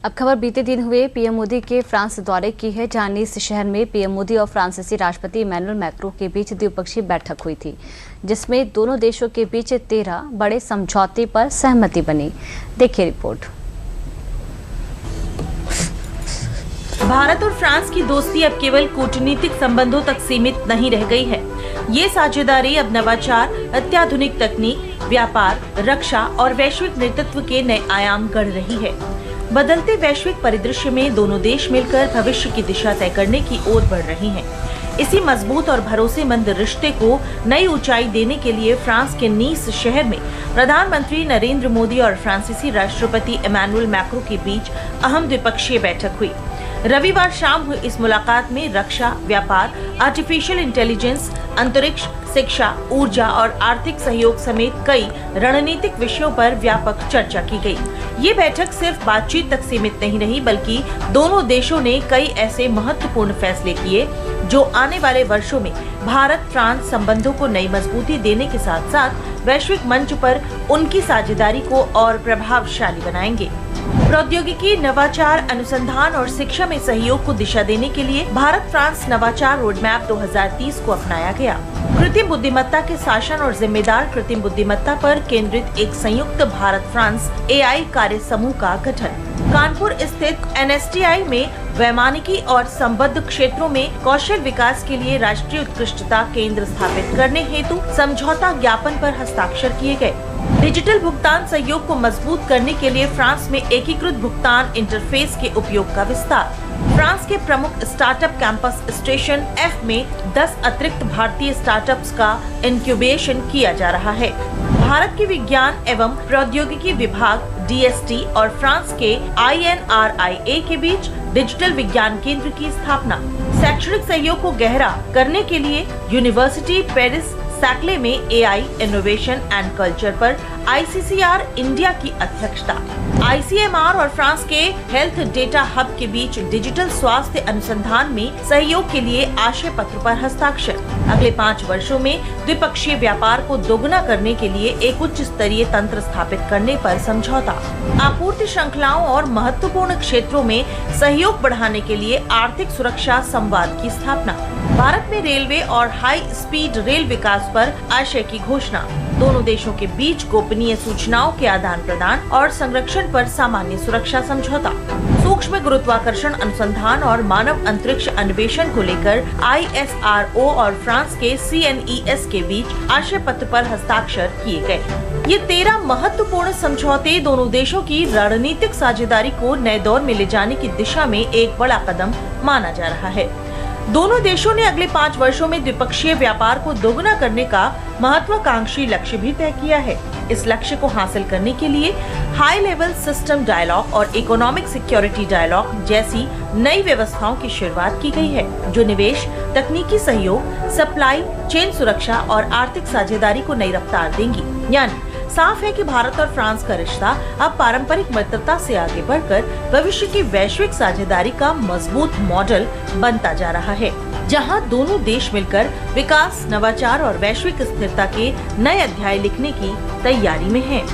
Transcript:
अब खबर बीते दिन हुए पीएम मोदी के फ्रांस दौरे की है, जहां नीस शहर में पीएम मोदी और फ्रांसीसी राष्ट्रपति इमैनुअल मैक्रों के बीच द्विपक्षीय बैठक हुई थी, जिसमें दोनों देशों के बीच 13 बड़े समझौते पर सहमति बनी। देखिए रिपोर्ट। भारत और फ्रांस की दोस्ती अब केवल कूटनीतिक संबंधों तक सीमित नहीं रह गई है। ये साझेदारी अब नवाचार, अत्याधुनिक तकनीक, व्यापार, रक्षा और वैश्विक नेतृत्व के नए आयाम गढ़ रही है। बदलते वैश्विक परिदृश्य में दोनों देश मिलकर भविष्य की दिशा तय करने की ओर बढ़ रहे हैं। इसी मजबूत और भरोसेमंद रिश्ते को नई ऊंचाई देने के लिए फ्रांस के नीस शहर में प्रधानमंत्री नरेंद्र मोदी और फ्रांसीसी राष्ट्रपति इमैनुअल मैक्रों के बीच अहम द्विपक्षीय बैठक हुई। रविवार शाम हुई इस मुलाकात में रक्षा, व्यापार, आर्टिफिशियल इंटेलिजेंस, अंतरिक्ष, शिक्षा, ऊर्जा और आर्थिक सहयोग समेत कई रणनीतिक विषयों पर व्यापक चर्चा की गई। ये बैठक सिर्फ बातचीत तक सीमित नहीं रही, बल्कि दोनों देशों ने कई ऐसे महत्वपूर्ण फैसले किए जो आने वाले वर्षों में भारत फ्रांस संबंधों को नई मजबूती देने के साथ साथ वैश्विक मंच पर उनकी साझेदारी को और प्रभावशाली बनाएंगे। प्रौद्योगिकी, नवाचार, अनुसंधान और शिक्षा में सहयोग को दिशा देने के लिए भारत फ्रांस नवाचार रोडमैप 2030 को अपनाया गया। कृत्रिम बुद्धिमत्ता के शासन और जिम्मेदार कृत्रिम बुद्धिमत्ता पर केंद्रित एक संयुक्त भारत फ्रांस AI कार्य समूह का गठन। कानपुर स्थित NSTI में वैमानिकी और संबद्ध क्षेत्रों में कौशल विकास के लिए राष्ट्रीय उत्कृष्टता केंद्र स्थापित करने हेतु समझौता ज्ञापन पर हस्ताक्षर किए गए। डिजिटल भुगतान सहयोग को मजबूत करने के लिए फ्रांस में एकीकृत भुगतान इंटरफेस के उपयोग का विस्तार। फ्रांस के प्रमुख स्टार्टअप कैंपस स्टेशन F में 10 अतिरिक्त भारतीय स्टार्टअप्स का इंक्यूबेशन किया जा रहा है। भारत के विज्ञान एवं प्रौद्योगिकी विभाग DST और फ्रांस के INRIA के बीच डिजिटल विज्ञान केंद्र की स्थापना। शैक्षणिक सहयोग को गहरा करने के लिए यूनिवर्सिटी पेरिस सैक्ले में AI इनोवेशन एंड कल्चर पर ICCR इंडिया की अध्यक्षता। ICMR और फ्रांस के हेल्थ डेटा हब के बीच डिजिटल स्वास्थ्य अनुसंधान में सहयोग के लिए आशय पत्र पर हस्ताक्षर। अगले 5 वर्षों में द्विपक्षीय व्यापार को दोगुना करने के लिए एक उच्च स्तरीय तंत्र स्थापित करने पर समझौता। आपूर्ति श्रृंखलाओं और महत्वपूर्ण क्षेत्रों में सहयोग बढ़ाने के लिए आर्थिक सुरक्षा संवाद की स्थापना। भारत में रेलवे और हाई स्पीड रेल विकास पर आशय की घोषणा। दोनों देशों के बीच गोपनीय सूचनाओं के आदान प्रदान और संरक्षण पर सामान्य सुरक्षा समझौता। सूक्ष्म गुरुत्वाकर्षण अनुसंधान और मानव अंतरिक्ष अन्वेषण को लेकर ISRO और फ्रांस के CNES के बीच आशय पत्र पर हस्ताक्षर किए गए। ये 13 महत्वपूर्ण समझौते दोनों देशों की रणनीतिक साझेदारी को नए दौर में ले जाने की दिशा में एक बड़ा कदम माना जा रहा है। दोनों देशों ने अगले 5 वर्षों में द्विपक्षीय व्यापार को दोगुना करने का महत्वाकांक्षी लक्ष्य भी तय किया है। इस लक्ष्य को हासिल करने के लिए हाई लेवल सिस्टम डायलॉग और इकोनॉमिक सिक्योरिटी डायलॉग जैसी नई व्यवस्थाओं की शुरुआत की गई है, जो निवेश, तकनीकी सहयोग, सप्लाई चेन सुरक्षा और आर्थिक साझेदारी को नई रफ्तार देंगी। यानी साफ है कि भारत और फ्रांस का रिश्ता अब पारंपरिक मित्रता से आगे बढ़कर भविष्य की वैश्विक साझेदारी का मजबूत मॉडल बनता जा रहा है, जहां दोनों देश मिलकर विकास, नवाचार और वैश्विक स्थिरता के नए अध्याय लिखने की तैयारी में हैं।